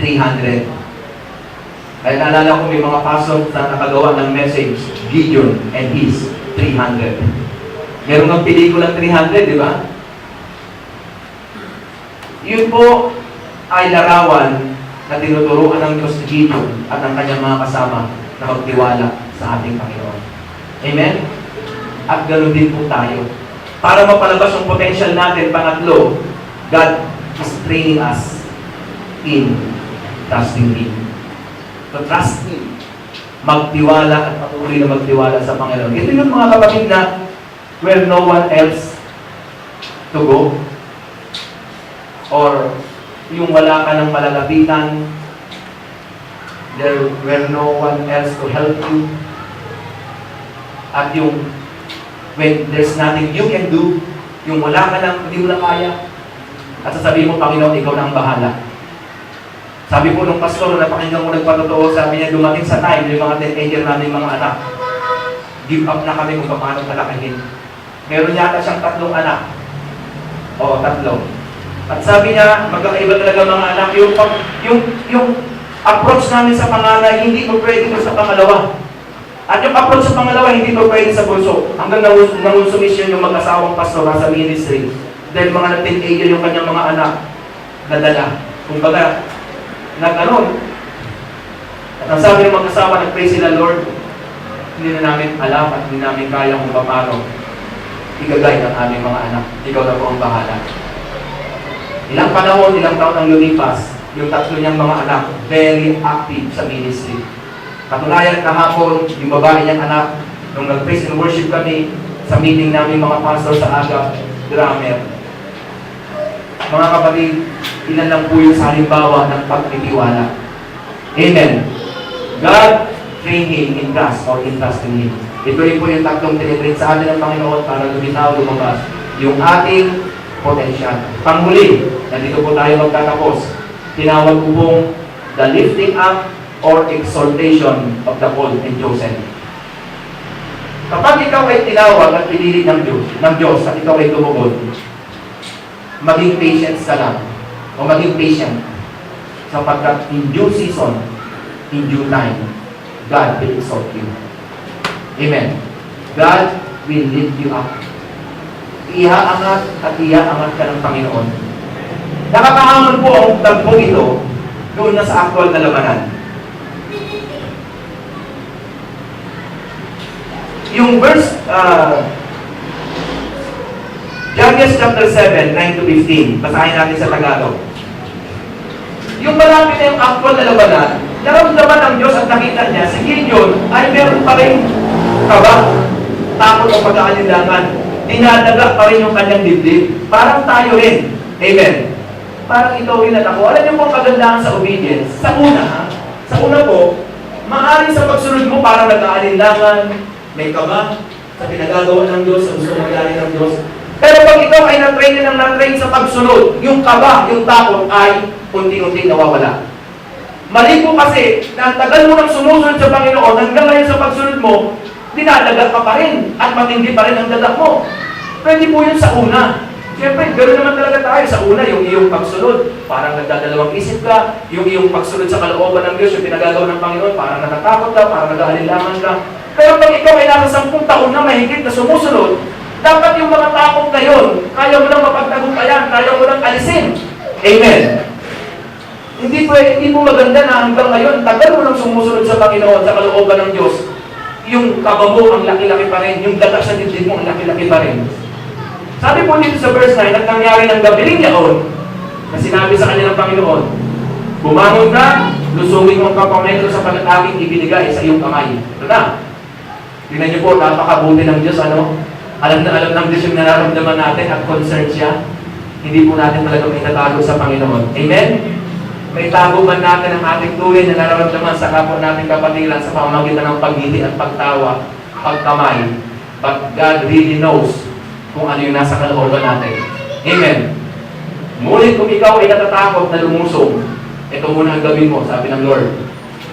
300. Kaya naalala ko may mga pastor na nakagawa ng message, Gideon and his 300. Meron ng pelikulang 300, di ba? Yun po ay larawan na tinuturuan ng Diyos ni Gideon at ang kanyang mga kasama na magtiwala sa ating Panginoon. Amen? At ganoon din po tayo. Para mapalabas yung potential natin, pangatlo, God is training us in trusting Him. To trust Him. Magtiwala at patuloy na magtiwala sa Panginoon. Ito yung mga kapatid na where no one else to go, or yung wala ka ng malalapitan, there where no one else to help you, at yung when there's nothing you can do, yung wala ka ng, hindi mo na kaya, at sasabihin mo, Panginoon, ikaw na ang bahala. Sabi po nung pastor, napakinggan ko nagpatotoo, sabi niya, dumating sa time, yung mga teenager namin, mga anak, give up na kami kung paano kalakahin. Meron yata siyang 3 anak. O, 3. At sabi niya, magkakaiba talaga mga anak, yung approach namin sa panganay, hindi ko pwede sa pangalawa. At yung approach sa pangalawa, hindi ko pwede sa bunso. Hanggang nangunsumisyon yung mag-asawang pastor sa ministry. Dahil mga teenager yung kanyang mga anak, nadala. Kumbaga, nag-anon. At ang sabi ng mag-asawa, nag-pray sila, Lord, hindi na namin alam at hindi namin kaya kung paano igagay ng aming mga anak. Ikaw na po ang bahala. Ilang panahon, ilang taon ang lumipas, yung 3 niyang mga anak, very active sa ministry. Katunayan kahapon, yung babae niyang anak, nung nag-praise and worship kami sa meeting namin mga pastor sa Agap, drummer. Mga kapatid, ilan lang po yung sa halimbawa ng pagtitiwala. Amen. God training in trust or in trusting Him. Ito rin po yung 3 tinitrain sa atin ng Panginoon para lumitaw, lumabas yung ating potential. Panghuli, nandito po tayo magtatapos. Tinawag ko pong the lifting up or exaltation of the called and chosen. Kapag ikaw ay tinawag at pinilit ng Diyos at ikaw ay tumugon, maging patient ka lang o maging patient sapagkat in due season, in due time, God will exalt you. Amen. God will lift you up. Iaangat at iaangat ka ng Panginoon. Nakakahamon po ang tagbong ito doon na sa actual na labanan. Yung verse, Judges chapter 7, 9-15, basahin natin sa Tagalog. Yung malapit na yung actual na labanan, naramdaman ng Diyos at nakita niya, si Gideon ay meron pa rin kaba, takot o pag-aalinlangan. Dinadaga pa rin yung kanyang dibdib. Parang tayo rin. Amen. Parang ito rin at ako. Alam niyo po ang kagandahan sa obedience. Sa una po, maaaring sa pagsunod mo parang nag-aalinlangan, may kaba, sa pinagagawa ng Diyos, sa gusto mangyari ng Diyos. Pero pag ikaw ay na-train sa pagsunod, yung kaba, yung takot ay unti-unti nawawala. Mali po kasi, na tagal mo nang sumusunod sa Panginoon, hanggang ngayon sa pagsunod mo, dinadagat ka pa rin, at matindi pa rin ang dagat mo. Pwede po yun sa una. Siyempre, ganoon naman talaga tayo sa una, yung iyong pagsunod. Parang nagdadalawang isip ka, yung iyong pagsunod sa kalooban ng Diyos, yung pinagagawa ng Panginoon, parang natatakot ka, parang nag-aalilangan ka. Pero pag ikaw ay nasa 10 taon na mahigit na sumusunod, dapat yung mga takot na yun, kaya mo nang mapagtagumpayan, kaya mo nang alisin. Amen. Hindi po maganda na hanggang ngayon, tagal mo nang sumusunod sa Panginoon, sa kalooban ng Diyos, yung kaba mo ang laki-laki pa rin, yung dagat sa dibdib mo ang laki-laki pa rin. Sabi po dito sa verse 9, at nangyari ng gabiling yaon, na sinabi sa kanya ng Panginoon, bumangon ka, lusungin mo ang kapamento sa pag-aking ibinigay sa iyong kamay. Ito na. Tingnan niyo po, napakabuti ng Diyos, ano? Alam na alam ng Diyos yung nararamdaman natin at concern siya. Hindi po natin talaga may tatago sa Panginoon. Amen? May tago man natin ang ating tuwin na nararamdaman sa kapwa nating kapatiran sa pamamagitan ng pagngiti at pagtawa, pagkamay. But God really knows kung ano yung nasa kalooban natin. Amen? Ngunit kung ikaw ay natatakot na lumusong, ito muna ang gawin mo, sabi ng Lord.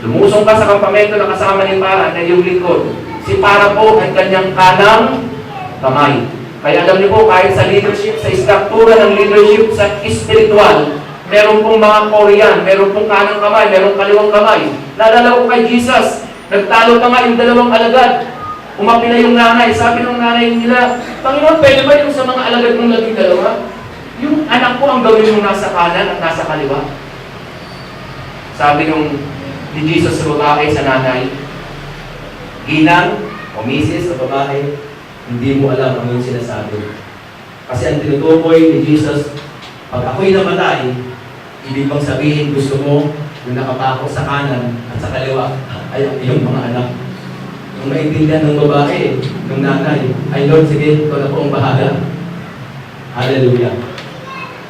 Lumusong ka sa kampamento na kasama ni Para na iyong lingkod. Si Para po ay kanyang kanang kamay. Kaya alam niyo po, kahit sa leadership, sa istruktura ng leadership, sa spiritual, meron pong mga Korean, meron pong kanang kamay, meron kaliwang kamay. Naalala ko kay Jesus, nagtalo pa nga yung 2 alagad. Umapi na yung nanay, sabi ng nanay nila, Panginoon, pwede ba yung sa mga alagad mong 12? Yung anak ko ang gawin mo nasa kanan at nasa kaliwa. Sabi ni Jesus sa babae, sa nanay, Ginang, o misis, o babae, hindi mo alam ang yung sinasabi. Kasi ang tinutukoy ni Jesus, pag ako'y namatay, ibig bang sabihin gusto mo yung nakapako sa kanan at sa kaliwa ay ang iyong mga anak. Yung maintindihan ng babae, ng nanay, ay Lord, sige, ito na po ang bahala. Hallelujah.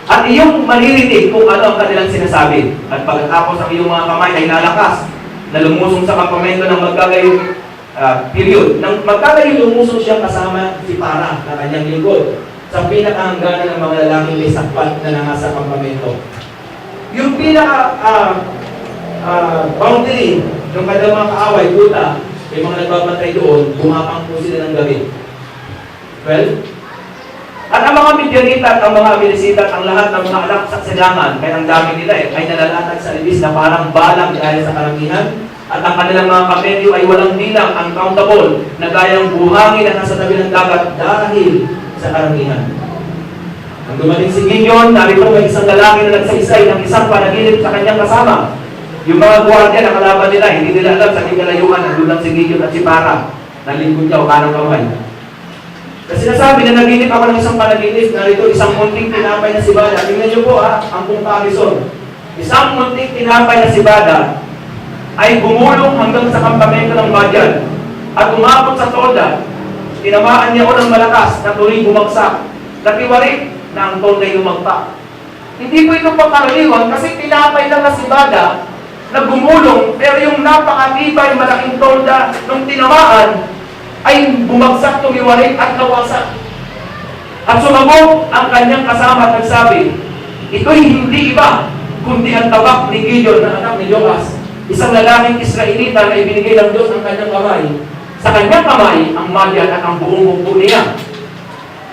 At iyong maririnig kung ano ang kanilang sinasabi. At pagkatapos ang iyong mga kamay ay lalakas na lumusong sa kampamento ng magkagayong period. Nang magkagayong lumusong siya kasama si Para na kanyang lingkod sa pinakahangganan ng mga lalaking may sakpat na nangasa kampamento. Yung boundary ng kanilang mga kaaway, tuta, may mga nagbabantay doon, bumapang po sila ng gabi. Well, at ang mga Midianita at ang mga Amilisita at ang lahat ng mga anak sa silangan, kaya ang dami nila ay nalalatag sa libis na parang balang dahil sa karamihan. At ang kanilang mga kamelyo ay walang bilang, uncountable, na gayang buhangin na nasa tabi ng dagat dahil sa karamihan. Nang dumating si Gideon, narito may isang lalaki na nagsaysay ng isang panaginip sa kanyang kasama. Yung mga guwardiya na kalaban nila, hindi nila alam sa kalayuan, nandun lang si Gideon at si Para. Nalingkod niya o kanang kamay. Kasi sinasabi na naginip ako ng isang panaginip, narito isang munting tinapay na sibada. Tingnan niyo po ang comparison. Isang munting tinapay na sibada ay gumulong hanggang sa kampamento ng Madian at umabot sa tolda. Tinamaan niya ako ng malakas na tuloy bumagsak. Natiwarik na ang tolda ay lumagpak. Hindi po ito pagkaraniwan kasi tinapay lang na sibada na gumulong, pero yung napakatibay malaking tolda nung tinamaan ay bumagsak, tumiwarik at nawasak. At sumabog ang kanyang kasama at nagsabi, ito'y hindi iba, kundi ang tawag ni Gideon na anak ni Joas, isang lalaking Israelita na ibinigay ng Diyos ang kanyang kamay. Sa kanyang kamay, ang Madian at ang buong mundo niya.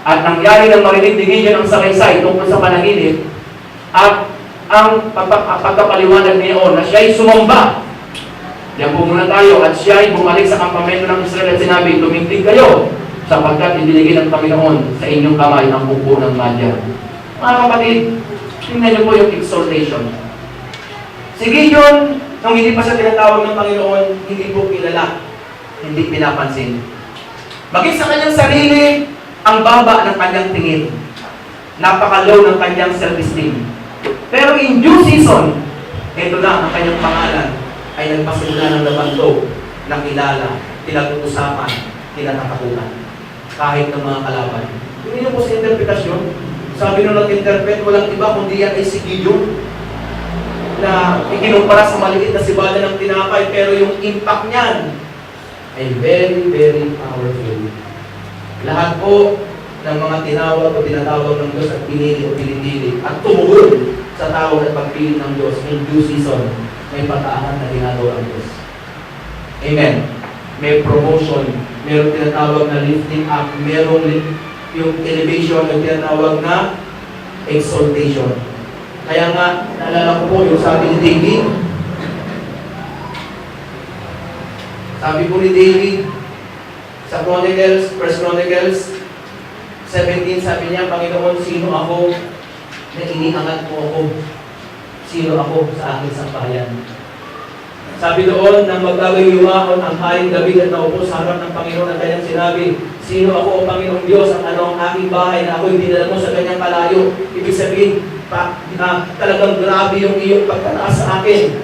At nangyari ng marinig ni Gideon ang salaysay tungkol sa panaginip at ang pagkapaliwanag niya na siya'y sumamba. Diyan po muna tayo at siya ay bumalik sa kampamento ng Israel at sinabi, tumindig kayo sapagkat ibinigay ng Panginoon sa inyong kamay ang buko ng Madian. Mga kapatid, tingnan niyo po yung exhortation. Si Gideon, nung hindi pa siya tinatawag ng Panginoon, hindi po kilala, hindi pinapansin. Maging sa kanyang sarili, ang baba ng kanyang tingin. Napaka-low ng kanyang self-esteem. Pero in due season, ito na ang kanyang pangalan ay nagpasimula ng labanto, nakilala, pinag-uusapan, tinatatakutan, kahit ng mga kalaban. Hindi niyo po sa interpretasyon. Sabi nung nag-interpret, walang iba kundi yan ay si Gideon na ikinumpara sa maliit na sibada ng tinapay, pero yung impact niyan ay very, very powerful. Lahat po ng mga tinawag o tinatawag ng Diyos at pinili o pinipili at tumugon sa tawag at pagpili ng Diyos in due season, may pag-aangat na ginagawa ang Diyos. Amen. May promotion, mayroong tinatawag na lifting up, mayroong yung elevation, yung tinatawag na exaltation. Kaya nga, naalala ko po yung sabi ni David. Sabi po ni David sa Chronicles, 1 Chronicles 17, sabi niya, Panginoon, sino ako na iniangat mo ako? Sino ako sa aking sampayan? Sabi doon, nang magkagayumaon ang haring David at naupo sa harap ng Panginoon at kanyang sinabi, sino ako, O Panginoong Diyos, at ano ang aking bahay na ako'y dinala mo sa kanyang kalayo? Ibig sabihin, talagang grabe yung iyong pagkataas sa akin.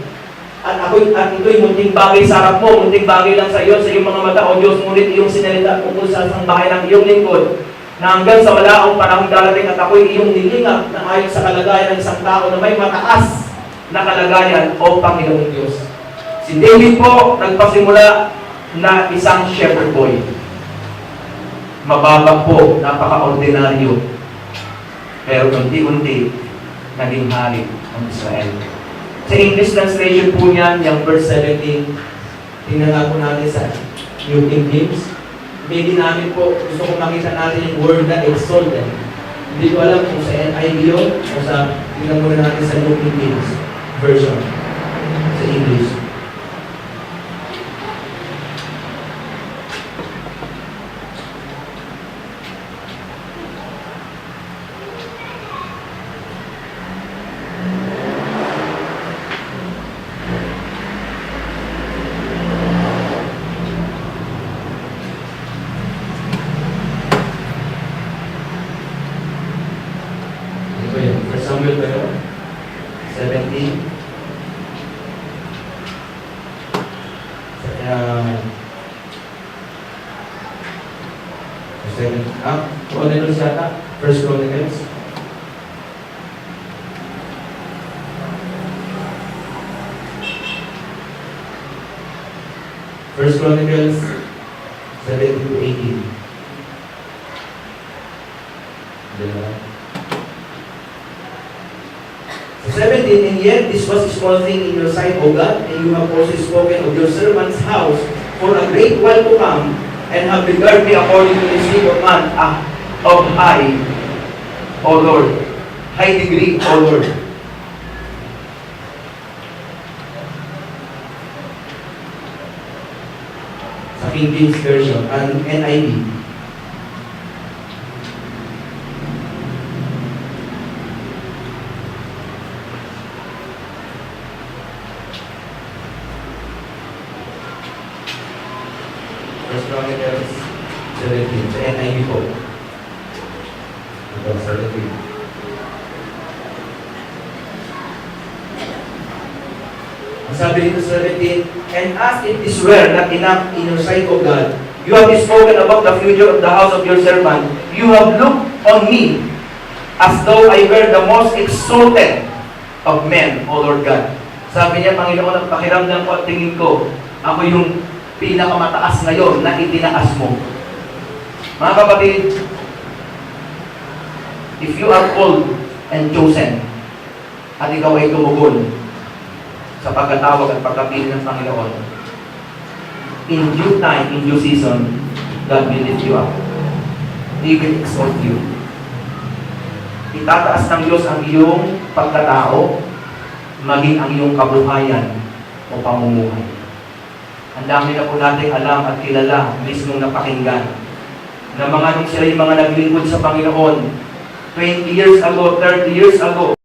At ito'y munting bagay sa harap mo, munting bagay lang sa iyo, sa iyong mga mata, O Diyos, ngunit iyong sinalita tungkol sa isang bahay ng iyong lingkod, na hanggang sa malaong panahong darating at ako'y iyong nilingap na ayon sa kalagayan ng isang tao na may mataas na kalagayan, O Panginoong Diyos. Si David po, nagpasimula na isang shepherd boy. Mababa po, napaka-ordinaryo. Pero unti-unti, naging hari ng Israel. Sa English translation po niyan, yung verse 17, tingnan nga po natin sa New King James. Maybe namin po, gusto kong makita natin yung word na exalted. Hindi ko alam kung sa NIV yun, o sa, tingnan muna natin sa New King James version, sa English. Chronicles yata? First Chronicles? First Chronicles 17 to 18. Diba? So 17, and yet this was a small thing in your sight, O God, and you have also spoken of your servant's house for a great while to come, and have regarded me according to the state of man, of high, O Lord, high degree, O Lord. Sa King James Version, and NIV. First Chronicles 17, sa NIV po. Ito, 17. Ang sabi dito sa 17, and as it is well not enough in your sight, O God, you have spoken about the future of the house of your servant. You have looked on me as though I were the most exalted of men, O Lord God. Sabi niya, Panginoon, ang pakiramdam ko at tingin ko, ako yung pinakamataas ngayon na itinaas mo. Mga kapatid, if you are called and chosen, at ikaw ay tumugon sa pagkatawag at pagkapili ng Panginoon, in due time, in due season, God will lift you up. He will exalt you. Itataas ng Diyos ang iyong pagkatao, maging ang iyong kabuhayan o pamumuhay. Ang dami na po natin alam at kilala, mismong napakinggan, na mga nung sila yung mga naglingkod sa Panginoon, 20 years ago, 30 years ago,